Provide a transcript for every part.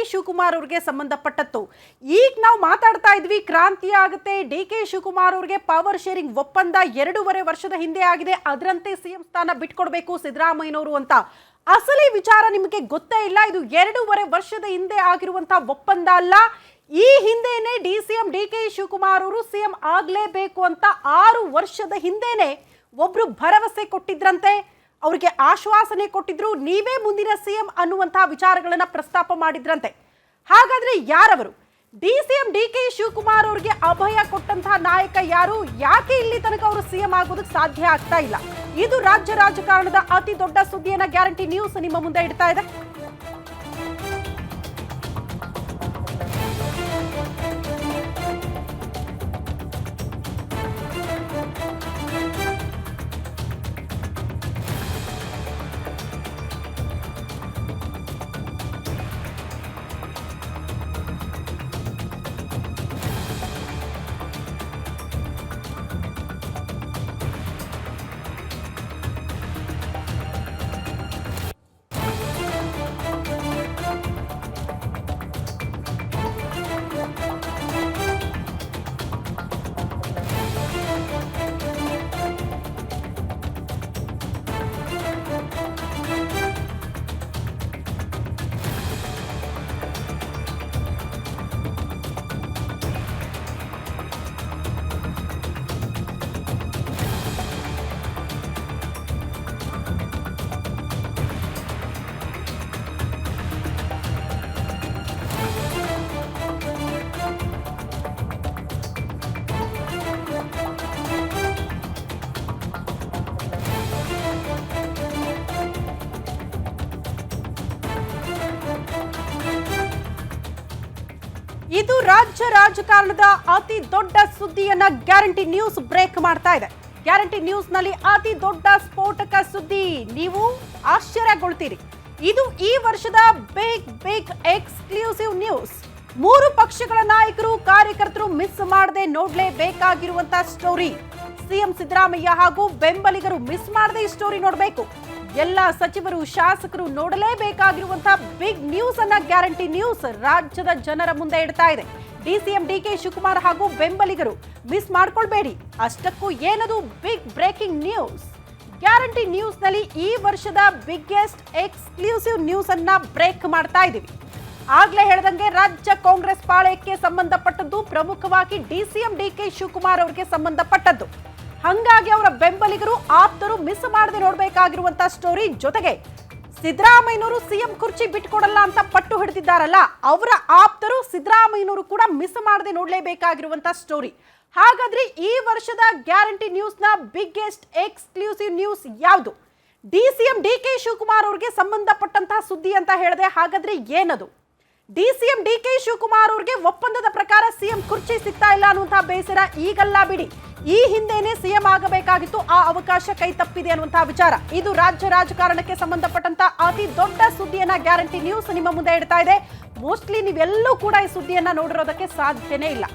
ಶಿವಕುಮಾರ್ ಅವರಿಗೆ ಸಂಬಂಧಪಟ್ಟದ್ದು. ಈಗ ನಾವು ಮಾತಾಡ್ತಾ ಇದ್ವಿ ಕ್ರಾಂತಿ ಆಗುತ್ತೆ, ಡಿ.ಕೆ. ಶಿವಕುಮಾರ್ ಅವರಿಗೆ ಪವರ್ ಶೇರಿಂಗ್ ಒಪ್ಪಂದ 2.5 ವರ್ಷದ ಹಿಂದೆ ಆಗಿದೆ, ಅದರಂತೆ ಸಿಎಂ ಸ್ಥಾನ ಬಿಟ್ಕೊಡ್ಬೇಕು ಸಿದ್ದರಾಮಯ್ಯನವರು ಅಂತ. ಅಸಲಿ ವಿಚಾರ ನಿಮಗೆ ಗೊತ್ತೇ ಇಲ್ಲ. ಇದು 2.5 ವರ್ಷದ ಹಿಂದೆ ಆಗಿರುವಂತಹ ಒಪ್ಪಂದ ಅಲ್ಲ. ಈ ಹಿಂದೆನೆ ಸಿಎಂ ಡಿ.ಕೆ. ಶಿವಕುಮಾರ್ ಅವರು ಸಿಎಂ ಆಗ್ಲೇಬೇಕು ಅಂತ 6 ವರ್ಷದ ಹಿಂದೆನೆ ಒಬ್ರು ಭರವಸೆ ಕೊಟ್ಟಿದ್ರಂತೆ, ಅವರಿಗೆ ಆಶ್ವಾಸನೆ ಕೊಟ್ಟಿದ್ರು, ನೀವೇ ಮುಂದಿನ ಸಿಎಂ ಅನ್ನುವಂತಹ ವಿಚಾರಗಳನ್ನ ಪ್ರಸ್ತಾಪ ಮಾಡಿದ್ರಂತೆ. ಹಾಗಾದ್ರೆ ಯಾರವರು? ಸಿಎಂ ಡಿ.ಕೆ. ಶಿವಕುಮಾರ್ ಅವರಿಗೆ ಅಭಯ ಕೊಟ್ಟಂತಹ ನಾಯಕ ಯಾರು? ಯಾಕೆ ಇಲ್ಲಿ ತನಕ ಅವರು ಸಿಎಂ ಆಗೋದಕ್ಕೆ ಸಾಧ್ಯ ಆಗ್ತಾ ಇಲ್ಲ? ಇದು ರಾಜ್ಯ ರಾಜಕಾರಣದ ಅತಿ ದೊಡ್ಡ ಸುದ್ದಿಯನ್ನ ಗ್ಯಾರಂಟಿ ನ್ಯೂಸ್ ನಿಮ್ಮ ಮುಂದೆ ಇಡ್ತಾ ಇದೆ. ಇದು ರಾಜ್ಯ ರಾಜಕಾರಣದ ಅತಿ ದೊಡ್ಡ ಸುದ್ದಿಯನ್ನ ಗ್ಯಾರಂಟಿ ನ್ಯೂಸ್ ಬ್ರೇಕ್ ಮಾಡ್ತಾ ಇದೆ. ಗ್ಯಾರಂಟಿ ನ್ಯೂಸ್ ನಲ್ಲಿ ಅತಿ ದೊಡ್ಡ ಸ್ಫೋಟಕ ಸುದ್ದಿ, ನೀವು ಆಶ್ಚರ್ಯಗೊಳ್ತೀರಿ. ಇದು ಈ ವರ್ಷದ ಬಿಗ್ ಎಕ್ಸ್ಕ್ಲೂಸಿವ್ ನ್ಯೂಸ್. 3 ಪಕ್ಷಗಳ ನಾಯಕರು ಕಾರ್ಯಕರ್ತರು ಮಿಸ್ ಮಾಡದೆ ನೋಡ್ಲೇಬೇಕಾಗಿರುವಂತಹ ಸ್ಟೋರಿ. ಸಿಎಂ ಸಿದ್ದರಾಮಯ್ಯ ಹಾಗೂ ಬೆಂಬಲಿಗರು ಮಿಸ್ ಮಾಡದೆ ಈ ಸ್ಟೋರಿ ನೋಡಬೇಕು. ಎಲ್ಲ ಸಚಿವರು ಶಾಸಕರು ನೋಡಲೇಬೇಕಾಗಿರುವಂತಹ ಬಿಗ್ ನ್ಯೂಸ್ ಅನ್ನ ಗ್ಯಾರಂಟಿ ನ್ಯೂಸ್ ರಾಜ್ಯದ ಜನರ ಮುಂದೆ ಇಡ್ತಾ ಇದೆ. ಸಿಎಂ ಡಿ.ಕೆ. ಶಿವಕುಮಾರ್ ಹಾಗೂ ಬೆಂಬಲಿಗರು ಮಿಸ್ ಮಾಡ್ಕೊಳ್ಬೇಡಿ. ಅಷ್ಟಕ್ಕೂ ಏನದು big breaking news? Guarantee news ನಲ್ಲಿ ಈ ವರ್ಷದ ಬಿಗ್ಗೆಸ್ಟ್ ಎಕ್ಸ್ಕ್ಲೂಸಿವ್ ನ್ಯೂಸ್ ಅನ್ನ ಬ್ರೇಕ್ ಮಾಡ್ತಾ ಇದೀವಿ. ಆಗ್ಲೇ ಹೇಳ್ದಂಗೆ ರಾಜ್ಯ ಕಾಂಗ್ರೆಸ್ ಪಾಳೆಯಕ್ಕೆ ಸಂಬಂಧಪಟ್ಟದ್ದು, ಪ್ರಮುಖವಾಗಿ ಸಿಎಂ ಡಿ.ಕೆ. ಶಿವಕುಮಾರ್ ಅವರಿಗೆ ಸಂಬಂಧಪಟ್ಟದ್ದು. ಹಂಗಾಗಿ ಅವರ ಬೆಂಬಲಿಗರು ಆಪ್ತರು ಮಿಸ್ ಮಾಡದೆ ನೋಡಬೇಕಾಗಿರುವಂತಹ ಸ್ಟೋರಿ. ಜೊತೆಗೆ ಸಿದ್ದರಾಮಯ್ಯನವರು ಸಿಎಂ ಕುರ್ಚಿ ಬಿಟ್ಕೊಡಲ್ಲ ಅಂತ ಪಟ್ಟು ಹಿಡಿದಿದ್ದಾರಲ್ಲ, ಅವರ ಆಪ್ತರು ಸಿದ್ದರಾಮಯ್ಯನವರು ಕೂಡ ಮಿಸ್ ಮಾಡದೆ ನೋಡಲೇಬೇಕಾಗಿರುವಂತಹ ಸ್ಟೋರಿ. ಹಾಗಾದ್ರೆ ಈ ವರ್ಷದ ಗ್ಯಾರಂಟಿ ನ್ಯೂಸ್ ನ ಬಿಗ್ಗೆಸ್ಟ್ ಎಕ್ಸ್ಕ್ಲೂಸಿವ್ ನ್ಯೂಸ್ ಯಾವುದು? ಸಿಎಂ ಡಿ.ಕೆ. ಶಿವಕುಮಾರ್ ಅವರಿಗೆ ಸಂಬಂಧಪಟ್ಟಂತಹ ಸುದ್ದಿ ಅಂತ ಹೇಳಿದೆ. ಹಾಗಾದ್ರೆ ಏನದು? ಸಿಎಂ ಡಿ.ಕೆ. ಶಿವಕುಮಾರ್ ಅವರಿಗೆ ಒಪ್ಪಂದದ ಪ್ರಕಾರ ಸಿಎಂ ಕುರ್ಚಿ ಸಿಗ್ತಾ ಇಲ್ಲ ಅನ್ನುವಂತಹ ಬೇಸರ ಈಗಲ್ಲ ಬಿಡಿ, ಈ ಹಿಂದೆನೆ ಸಿಎಂ ಆಗಬೇಕಾಗಿತ್ತು, ಆ ಅವಕಾಶ ಕೈ ತಪ್ಪಿದೆ ಅನ್ನುವಂತಹ ವಿಚಾರ. ಇದು ರಾಜ್ಯ ರಾಜಕಾರಣಕ್ಕೆ ಸಂಬಂಧಪಟ್ಟಂತ ಅತಿ ದೊಡ್ಡ ಸುದ್ದಿಯನ್ನ ಗ್ಯಾರಂಟಿ ನ್ಯೂಸ್ ನಿಮ್ಮ ಮುಂದೆ ಇಡ್ತಾ ಇದೆ. ಮೋಸ್ಟ್ಲಿ ನೀವೆಲ್ಲೂ ಕೂಡ ಈ ಸುದ್ದಿಯನ್ನ ನೋಡಿರೋದಕ್ಕೆ ಸಾಧ್ಯನೇ ಇಲ್ಲ.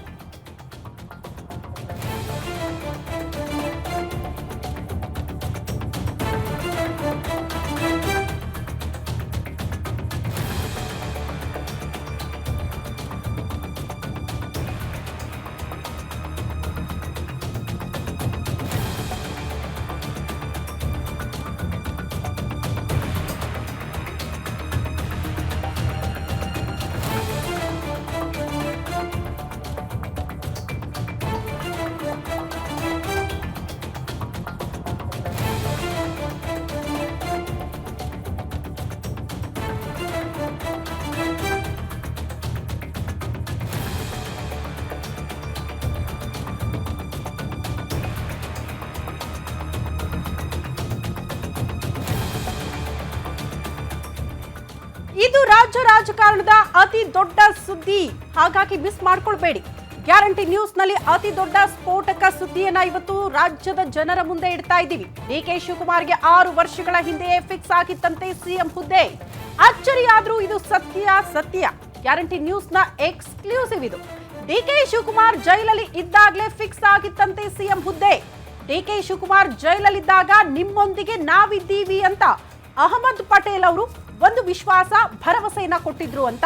ಇದು ರಾಜ್ಯ ರಾಜಕಾರಣದ ಅತಿ ದೊಡ್ಡ ಸುದ್ದಿ, ಹಾಗಾಗಿ ಮಿಸ್ ಮಾಡ್ಕೊಳ್ಬೇಡಿ. ಗ್ಯಾರಂಟಿ ನ್ಯೂಸ್ ನಲ್ಲಿ ಅತಿ ದೊಡ್ಡ ಸ್ಫೋಟಕ ಸುದ್ದಿಯನ್ನ ಇವತ್ತು ರಾಜ್ಯದ ಜನರ ಮುಂದೆ ಇಡ್ತಾ ಇದ್ದೀವಿ. ಡಿ.ಕೆ. ಶಿವಕುಮಾರ್ಗೆ 6 ವರ್ಷಗಳ ಹಿಂದೆಯೇ ಫಿಕ್ಸ್ ಆಗಿತ್ತಂತೆ ಸಿಎಂ ಹುದ್ದೆ. ಅಚ್ಚರಿಯಾದ್ರೂ ಇದು ಸತ್ಯ. ಗ್ಯಾರಂಟಿ ನ್ಯೂಸ್ ನ ಎಕ್ಸ್ಕ್ಲೂಸಿವ್ ಇದು. ಡಿ.ಕೆ. ಶಿವಕುಮಾರ್ ಜೈಲಲ್ಲಿ ಇದ್ದಾಗಲೇ ಫಿಕ್ಸ್ ಆಗಿತ್ತಂತೆ ಸಿಎಂ ಹುದ್ದೆ. ಡಿ.ಕೆ. ಶಿವಕುಮಾರ್ ಜೈಲಲ್ಲಿದ್ದಾಗ ನಿಮ್ಮೊಂದಿಗೆ ನಾವಿದ್ದೀವಿ ಅಂತ ಅಹಮದ್ ಪಟೇಲ್ ಅವರು ಒಂದು ವಿಶ್ವಾಸ ಭರವಸೆಯನ್ನ ಕೊಟ್ಟಿದ್ರು ಅಂತ.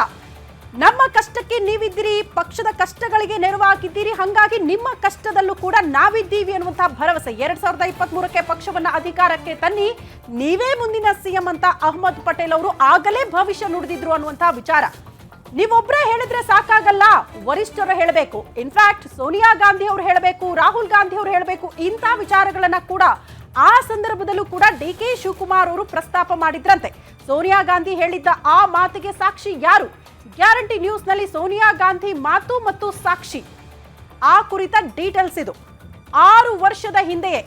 ನಮ್ಮ ಕಷ್ಟಕ್ಕೆ ನೀವಿದ್ದೀರಿ, ಪಕ್ಷದ ಕಷ್ಟಗಳಿಗೆ ನೆರವಾಗಿದ್ದೀರಿ, ಹಾಗಾಗಿ ನಿಮ್ಮ ಕಷ್ಟದಲ್ಲೂ ಕೂಡ ನಾವಿದ್ದೀವಿ ಅನ್ನುವಂತಹ ಭರವಸೆ. 2023ಕ್ಕೆ ಪಕ್ಷವನ್ನ ಅಧಿಕಾರಕ್ಕೆ ತನ್ನಿ, ನೀವೇ ಮುಂದಿನ ಸಿಎಂ ಅಂತ ಅಹಮದ್ ಪಟೇಲ್ ಅವರು ಆಗಲೇ ಭವಿಷ್ಯ ನುಡಿದಿದ್ರು ಅನ್ನುವಂತಹ ವಿಚಾರ. ನೀವೊಬ್ಬರೇ ಹೇಳಿದ್ರೆ ಸಾಕಾಗಲ್ಲ, ವರಿಷ್ಠರು ಹೇಳಬೇಕು. ಇನ್ಫ್ಯಾಕ್ಟ್ ಸೋನಿಯಾ ಗಾಂಧಿ ಅವರು ಹೇಳಬೇಕು, ರಾಹುಲ್ ಗಾಂಧಿ ಅವರು ಹೇಳಬೇಕು. ಇಂಥ ವಿಚಾರಗಳನ್ನ ಕೂಡ ಆ ಸಂದರ್ಭದಲ್ಲೂ ಕೂಡ DK ಶಿವಕುಮಾರ್ ಅವರು ಪ್ರಸ್ತಾಪ ಮಾಡಿದ್ರಂತೆ. ಸೋನಿಯಾ ಗಾಂಧಿ ಹೇಳಿದ್ದ ಆ ಮಾತಿಗೆ ಸಾಕ್ಷಿ ಯಾರು? ಗ್ಯಾರಂಟಿ ನ್ಯೂಸ್ ನಲ್ಲಿ ಸೋನಿಯಾ ಗಾಂಧಿ ಮಾತು ಮತ್ತು ಸಾಕ್ಷಿ ಆ ಕುರಿತ ಡೀಟೇಲ್ಸ್ ಇದು. 6 ವರ್ಷದ ಹಿಂದೆಯೇ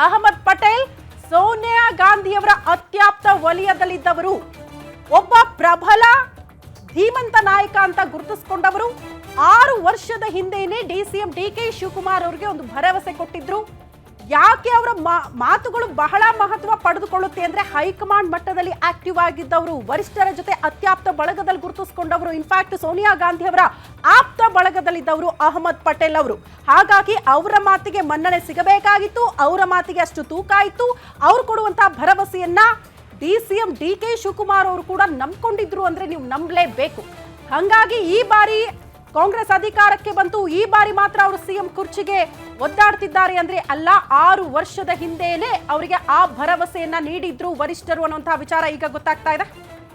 ಅಹಮದ್ ಪಟೇಲ್ ಸೋನಿಯಾ ಗಾಂಧಿಯವರ ಅತ್ಯಾಪ್ತ ವಲಯದಲ್ಲಿದ್ದವರು, ಒಬ್ಬ ಪ್ರಬಲ ಧೀಮಂತ ನಾಯಕ ಅಂತ ಗುರುತಿಸಿಕೊಂಡವರು. 6 ವರ್ಷದ ಹಿಂದೆಯೇ DCM DK ಶಿವಕುಮಾರ್ ಅವರಿಗೆ ಒಂದು ಭರವಸೆ ಕೊಟ್ಟಿದ್ರು. ಯಾಕೆ ಅವರ ಮಾತುಗಳು ಬಹಳ ಮಹತ್ವ ಪಡೆದುಕೊಳ್ಳುತ್ತೆ ಅಂದ್ರೆ, ಹೈಕಮಾಂಡ್ ಮಟ್ಟದಲ್ಲಿ ಆಕ್ಟಿವ್ ಆಗಿದ್ದವರು, ವರಿಷ್ಠರ ಜೊತೆ ಅತ್ಯಾಪ್ತ ಬಳಗದಲ್ಲಿ ಗುರುತಿಸಿಕೊಂಡವರು, ಇನ್ಫ್ಯಾಕ್ಟ್ ಸೋನಿಯಾ ಗಾಂಧಿ ಅವರ ಆಪ್ತ ಬಳಗದಲ್ಲಿದ್ದವರು ಅಹಮದ್ ಪಟೇಲ್ ಅವರು. ಹಾಗಾಗಿ ಅವರ ಮಾತಿಗೆ ಮನ್ನಣೆ ಸಿಗಬೇಕಾಗಿತ್ತು, ಅವರ ಮಾತಿಗೆ ಅಷ್ಟು ತೂಕ ಇತ್ತು. ಅವ್ರು ಕೊಡುವಂತಹ ಭರವಸೆಯನ್ನ DCM DK ಶಿವಕುಮಾರ್ ಅವರು ಕೂಡ ನಂಬ್ಕೊಂಡಿದ್ರು ಅಂದ್ರೆ ನೀವು ನಂಬಲೇಬೇಕು. ಹಾಗಾಗಿ ಈ ಬಾರಿ ಕಾಂಗ್ರೆಸ್ ಅಧಿಕಾರಕ್ಕೆ ಬಂತು, ಈ ಬಾರಿ ಮಾತ್ರ ಅವರು ಸಿಎಂ ಕುರ್ಚಿಗೆ ಒದ್ದಾಡ್ತಿದ್ದಾರೆ ಅಂದ್ರೆ ಅಲ್ಲ, 6 ವರ್ಷದ ಹಿಂದೆಯೇ ಅವರಿಗೆ ಆ ಭರವಸೆಯನ್ನ ನೀಡಿದ್ರು ವರಿಷ್ಠರು ಅನ್ನುವಂತಹ ವಿಚಾರ ಈಗ ಗೊತ್ತಾಗ್ತಾ ಇದೆ.